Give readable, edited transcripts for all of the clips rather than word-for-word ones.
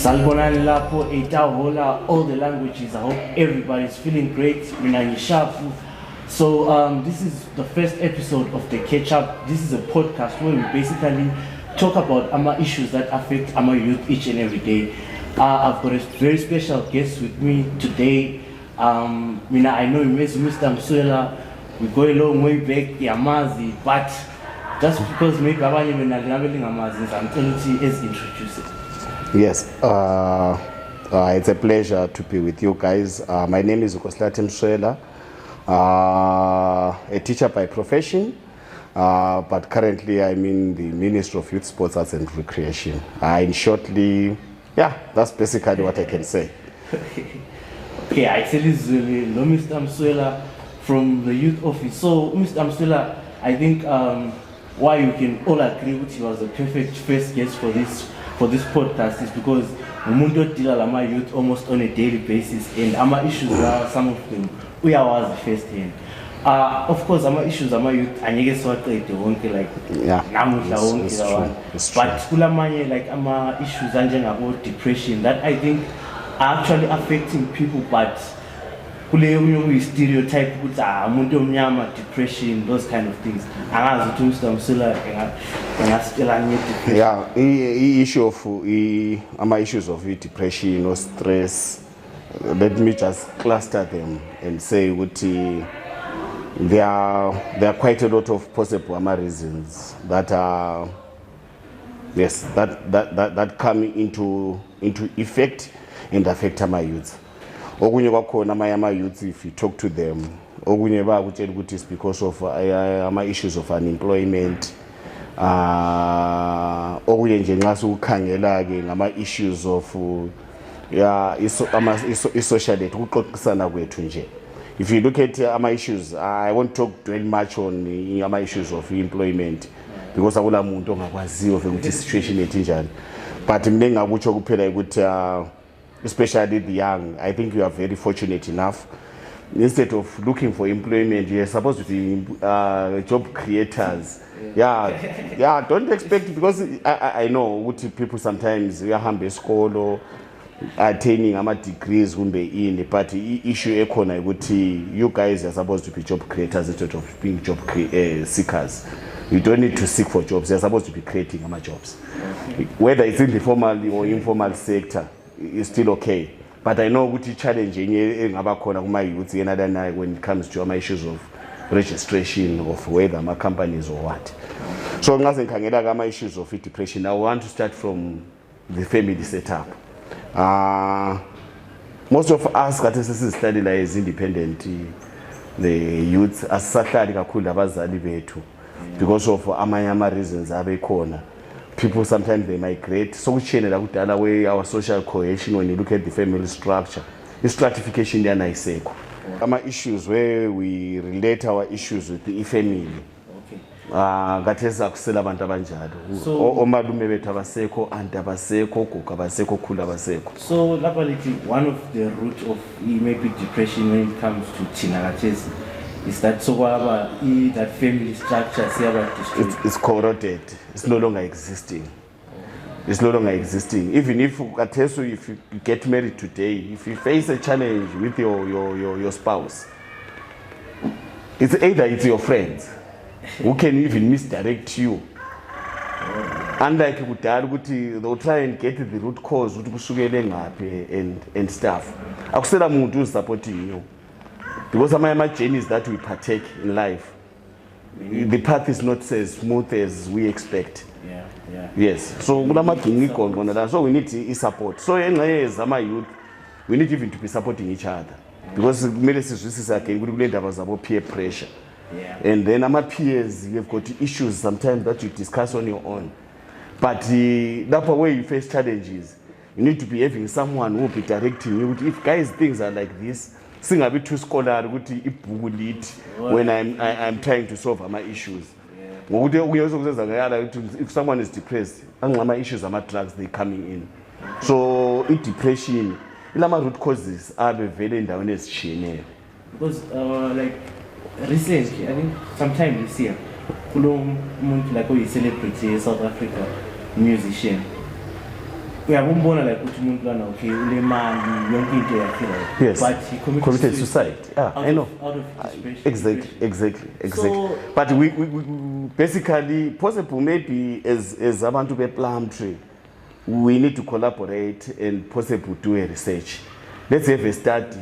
Salbonani Lapo, Etahola, all the languages. I hope everybody's feeling great. Minangishapu. So this is the first episode of the Catch Up. This is a podcast where we basically talk about issues that affect our youth each and every day. I've got a very special guest with me today. I know Mr. MSWELA. We go a long way back, Yamazi, but just because maybe Abanye Benagrabeling Amazi, I'm telling you, is introduce it. Yes, it's a pleasure to be with you guys. My name is MSWELA, a teacher by profession, but currently I'm in the Ministry of Youth, Sports, Arts and Recreation. In shortly, that's basically what I can say. Okay, I tell you, Mr. MSWELA from the Youth Office. So, Mr. MSWELA, I think why you can all agree with you as the perfect first guest for this podcast is because umuntu deal with youth almost on a daily basis, and our issues are some of them we are the first hand. Of course, our issues are youth, and you get so like namuhla wonke but kulamanye like our issues about depression that I think are actually affecting people, but we stereotype depression, those kind of things. Issues of depression or stress, let me just cluster them and say there are quite a lot of possible reasons that are that come into effect and affect my youth. Okunye kwakhona my youth, if you talk to them, okunye bakutshela ukuthi is because of issues of unemployment. Okunye nje nxa sukhangela ke ngama issues of social ukuxoxisana kwethu nje. If you look at my issues, I won't dwell much on my issues of employment because akula muntu ongakwaziyo ukuthi situation etinjani. But mina ngakutsho kuphela ukuthi especially the young, I think you are very fortunate enough. Instead of looking for employment, you're supposed to be job creators. Yeah, don't expect, because I know what people sometimes we are humble school or attaining degrees in, but the issue you guys are supposed to be job creators instead of being job seekers. You don't need to seek for jobs. You're supposed to be creating jobs. Whether it's in the formal or informal sector, is still okay, but I know what challenging my youth when it comes to my issues of registration of whether my companies or what. So my issues of depression, I want to start from the family setup. Most of us that is studying as independent, the youth as sahlali kakhulu abazali bethu because of amanye reasons abekhona. People sometimes they migrate. So we change that way our social cohesion when you look at the family structure. The stratification there is issues where we relate our issues with the family. Gateza kusela abantu abanjalo. So omalume bethu abasekho, anti abasekho, gogo abasekho, khulu abasekho. So one of the root of maybe depression when it comes to Tina is that so that family structure it's corroded. It's no longer existing. It's no longer existing. Even if you get married today, if you face a challenge with your spouse, it's either it's your friends who can even misdirect you. Unlike they'll try and get the root cause and stuff. Akusela muntu who's supporting you. Because my journeys that we partake in life, the path is not as smooth as we expect. Yes. So we need support. So as my youth, we need even to be supporting each other. Because this is about peer pressure. And then my peers, you've got issues sometimes that you discuss on your own. But that way you face challenges, you need to be having someone who will be directing you. If guys things are like this, sing a bit too scholar when I'm trying to solve my issues. If someone is depressed, my issues are my drugs, they coming in. So in depression, my root causes are very down as because like recently, I think sometime this year, like we celebrate South Africa musician. uyakumbona like ukuthi umuntu lana okay unemali yonke into yakhe like Yes. but he Committed suicide. Yeah, I know. Out of desperation. Exactly. So- But we basically possible maybe as abantu be Plum Tree, we need to collaborate and possibly do a research. Let's have a study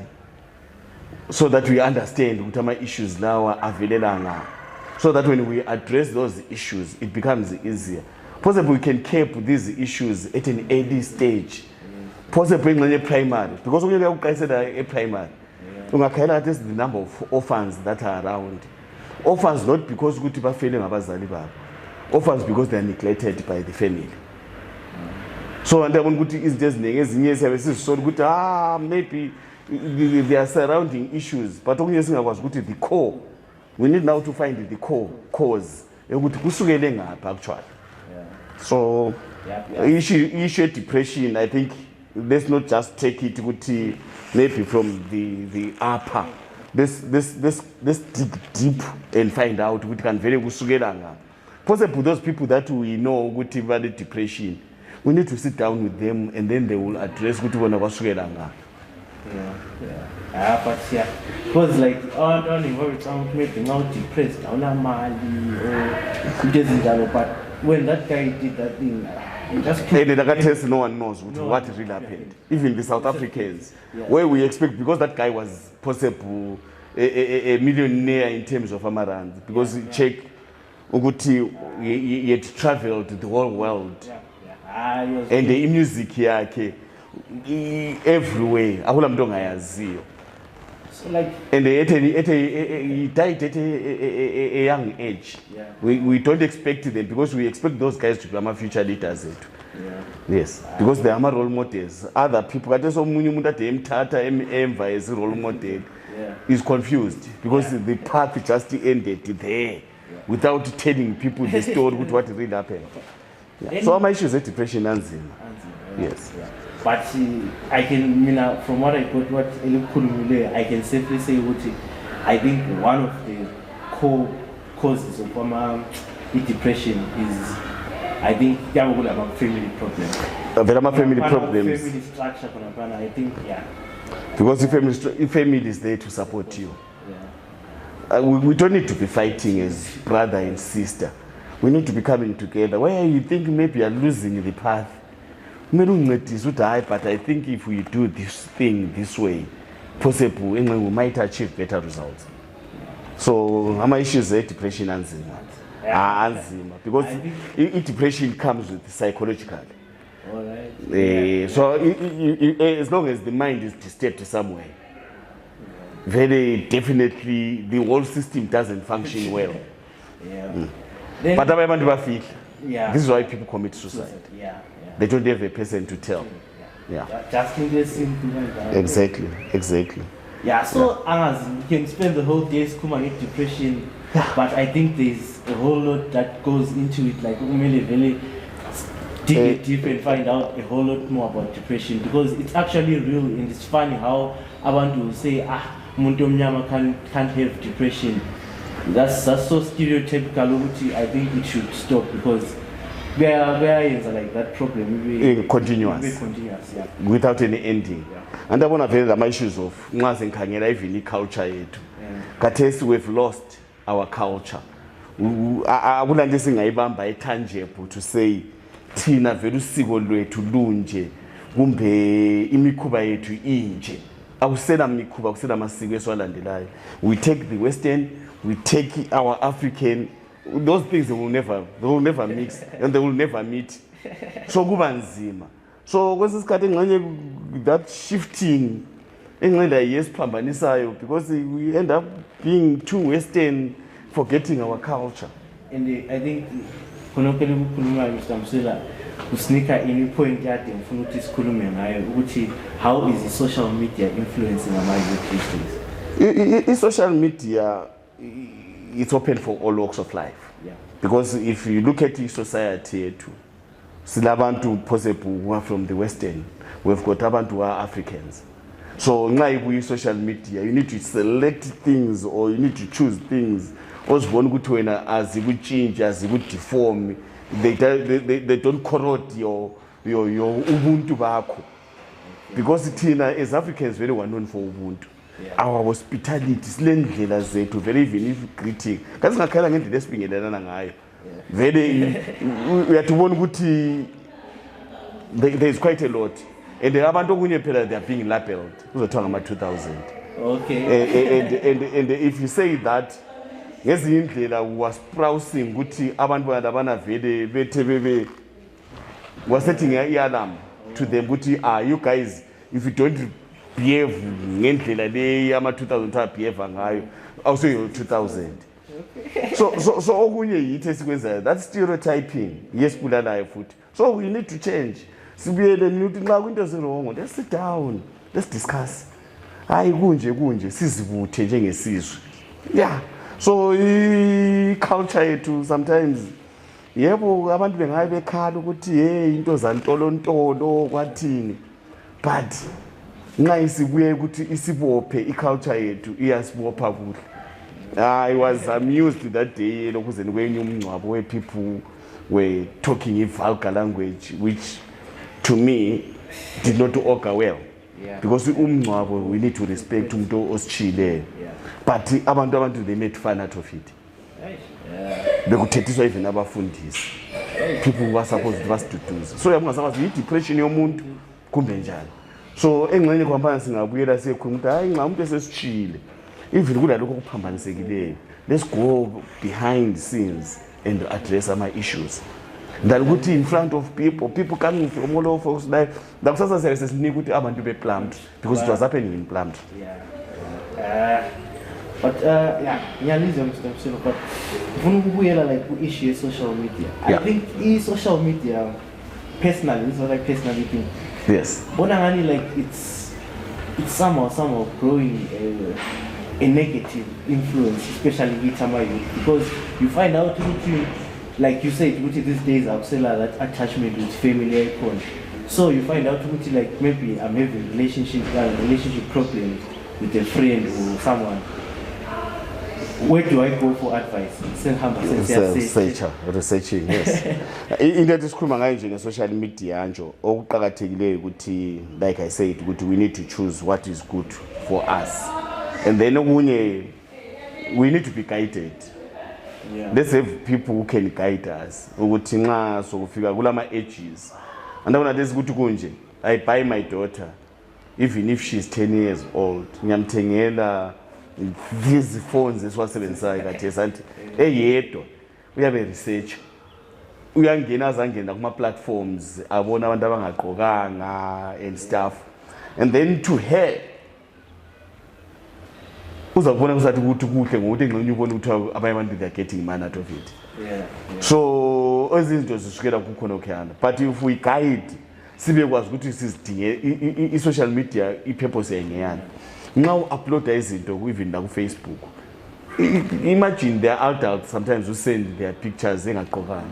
so that we understand what our issues now are available, so that when we address those issues, it becomes easier. Possibly we can keep these issues at an early stage. Possibly in a primary, because when you said a primary, is the number of orphans that are around. Orphans not because good people failing abazali babo. Orphans because they are neglected by the family. So and then good is just ezinye services so good maybe there are surrounding issues, but only thing I was good the core. We need now to find the core cause. Actually. So issue depression, I think let's not just take it maybe from the upper. Let's dig deep and find out we can very possibly those people that we know with valid depression. We need to sit down with them and then they will address what we want to But yeah, because like I don't know if I'm maybe now depressed, or but when that guy did that thing, he just test no one knows what really happened. Even the South Africans, where we expect because that guy was possible a millionaire in terms of Amarans, because check he had traveled the whole world. And the music here everywhere. So like, and he died at a young age. We don't expect them because we expect those guys to become future leaders. Yes, because they are my role models. Other people, as a role model, is confused because the path just ended there without telling people the story with what really happened. So my issues are depression and zim. Yes. But I can, from what I got, what I can safely say, I think one of the core causes of depression is, I think, family problems. Family problems. Family structure, I think, Because if family is there to support you, we don't need to be fighting as brother and sister. We need to be coming together. Where you think maybe you're losing the path, but I think if we do this thing this way, possible, we might achieve better results. So, my issues are depression and zima. Because depression comes with psychological. So, as long as the mind is disturbed somewhere, very definitely the whole system doesn't function well. But this is why people commit suicide. They don't have a person to tell. Just in case Exactly. So you can spend the whole day screaming at depression, but I think there's a whole lot that goes into it, like really dig deep and find out a whole lot more about depression, because it's actually real and it's funny how abantu will say, umuntu omnyama can't have depression. That's so stereotypical. I think it should stop, because where is like that problem continuous, without any ending. And I want to my issues of even culture. We've lost our culture. I would like to say tangible to say Tina very sigolwe to lunje kumbe imikhuba yetu inje. We take the Western, we take our African. Those things they will never mix and they will never meet. So kubanzima. So that shifting because we end up being too Western, forgetting our culture. And I think Mr. MSWELA usnika any point how is the social media influencing our youth? Social media, it's open for all walks of life. Because if you look at the society too, Silabantu possible who are from the Western, we've got Abantu who are Africans. So like we use social media, you need to select things or you need to choose things. As you would change, as you would deform, they don't corrode your ubuntu bakho. Because thina as Africans very well known for ubuntu. Our hospitality silendlela zethu very even if greeting kasi ngakhala ngendlela esibingelelana ngayo very uyatubona ukuthi there is quite a lot and abantu okunye phela they are being labeled uzothiwa ngama 2000. And if you say that ngezinye indlela was browsing ukuthi abantu abana vele bethe bebe was setting i-alarm to them ukuthi you guys if you don't behave ngendlela le ama 2000 behave ngayo also your 2000. So okunye yithi esikwenzayo that stereotyping yesibulalayo futhi. So we need to change. Sibuyele nithi nxa kwinto ezirong let's sit down, let's discuss. Hayi kunje sizibuthe njengesizwe. Yeah. So culture yethu sometimes yebo abantu bengaye bekhala ukuthi hey into zantolontolo kwathini but nxa isibuye ukuthi isibophe iculture yethu iyasibopha kuhle. I was amused that day lokuzeni kwenye umncwabo where people were talking in vulgar language which to me did not augur well. Because umncwabo we need to respect umuntu osichile. But abantu they made fun out of it. Bekuthethiswa even abafundisi. People who are supposed to basiduduza. So yabungasabazi i-depression yomuntu kumbe njalo. So engxenye kwampana singabuyela sekhuluma ukuthi hayi nxa umuntu esesichile even kulalokho kuphambanisekileyo let's go behind the scenes and address my issues. Than ukuthi in front of people coming from all over us like kusasa sesinika ukuthi abantu be-plumbed because it was happening in plumbed. But ngiyalizwa Mr. Msilo, but ufuna ukubuyela like ku-issue social media. I think social media personally, this is what I personally think. Yes. Bona ngani like it's somehow growing a negative influence, especially with some youth, because you find out like you said, these days MSWELA that attachment with family icon. So you find out like maybe I'm having relationship problems with a friend or someone. Where do I go for advice? Researching, yes. Into esikhuluma ngayo nje nge-social media nje okuqhakathekileyo ukuthi like I said ukuthi we need to choose what is good for us. And then okunye we need to be guided. Let's have people who can guide us. Ukuthi nxa sokufika kulama ages. Andabona lezi ukuthi kunje I buy my daughter even if she's 10 years old. Ngiyamthengela these phones esiwasebenzisayo khathesi anti eyedwa uyabe research uyangena azangena kuma platforms abona abantu abangaqokanga and stuff and then to her uzabona kusathi ukuthi kuhle ngokuthi engxenye ubona ukuthi abanye abantu they are getting money out of it. So ezinto zisukela kukhona okukhanda but if we guide sibe kwazi ukuthi sizidinge i-social media i-purpose yengeyani. Now upload izinto even na ku Facebook. Imagine the adults sometimes who send their pictures engaqokanga.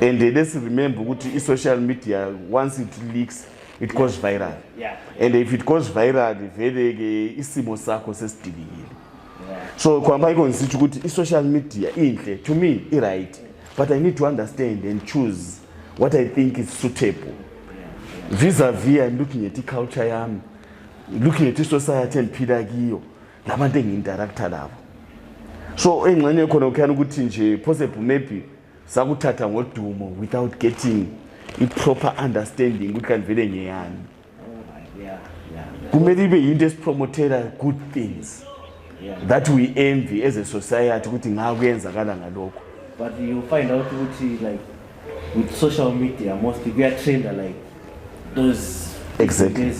And let's remember ukuthi i-social media once it leaks it goes viral. And if it goes viral vele ke isimo sakho sesidilikile. So kwamba ikonsithu ukuthi i-social media inhle to me right, but I need to understand and choose what I think is suitable. Vis-a-vis I'm looking at the culture yami, looking at the society and phila kiyo labantu engi-interacta labo. So engxenye khona ukhana ukuthi nje possible maybe sakuthatha ngodumo without getting a proper understanding ukuthi kanti vele ngeyani. Kumele ibe yinto esipromotela good things that we envy as a society ukuthi ngakuyenzakala ngalokho. But you find out ukuthi like with social media mostly we are trained like those exactly.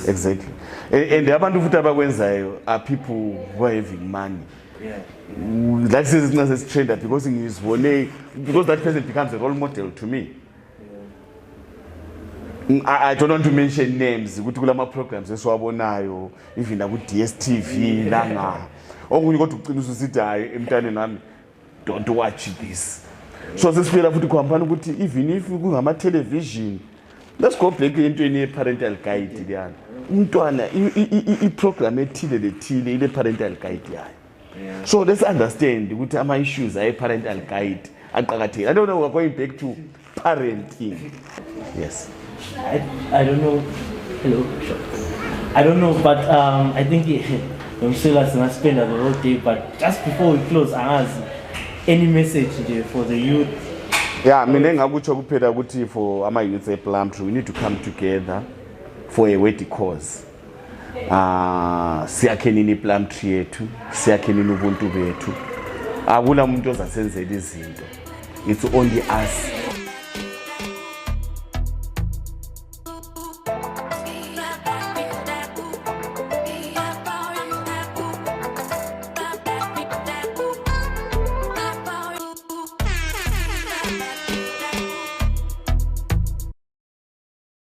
And abantu futhi abakwenzayo are people who are having money. That is not as trained because that person becomes a role model to me. I don't want to mention names ukuthi kulama programs esiwabonayo even na ku DSTV langa okunye kodwa uqinisa usithi hayi emntaneni nami don't watch this. So sesifika futhi kuhambana ukuthi even if kungama television let's go back entweni ye parental guide liyana umntwana I program ethile lethile ile parental guide yayo. So let's understand ukuthi ama issues ay parental guide aqhakathekile. I don't know, we're going back to parenting. Yes. I don't know. Hello. Sure. I don't know, but I think MSWELA gonna spend the whole day. But just before we close, I ask any message there for the youth. Yeah, mina engakutsho kuphela ukuthi for ama youth ePlumtree we need to come together for a worthy cause. Siyakhenini iPlumtree yethu, siyakhenini ubuntu bethu. Akula umuntu ozasenzela izinto. It's only us.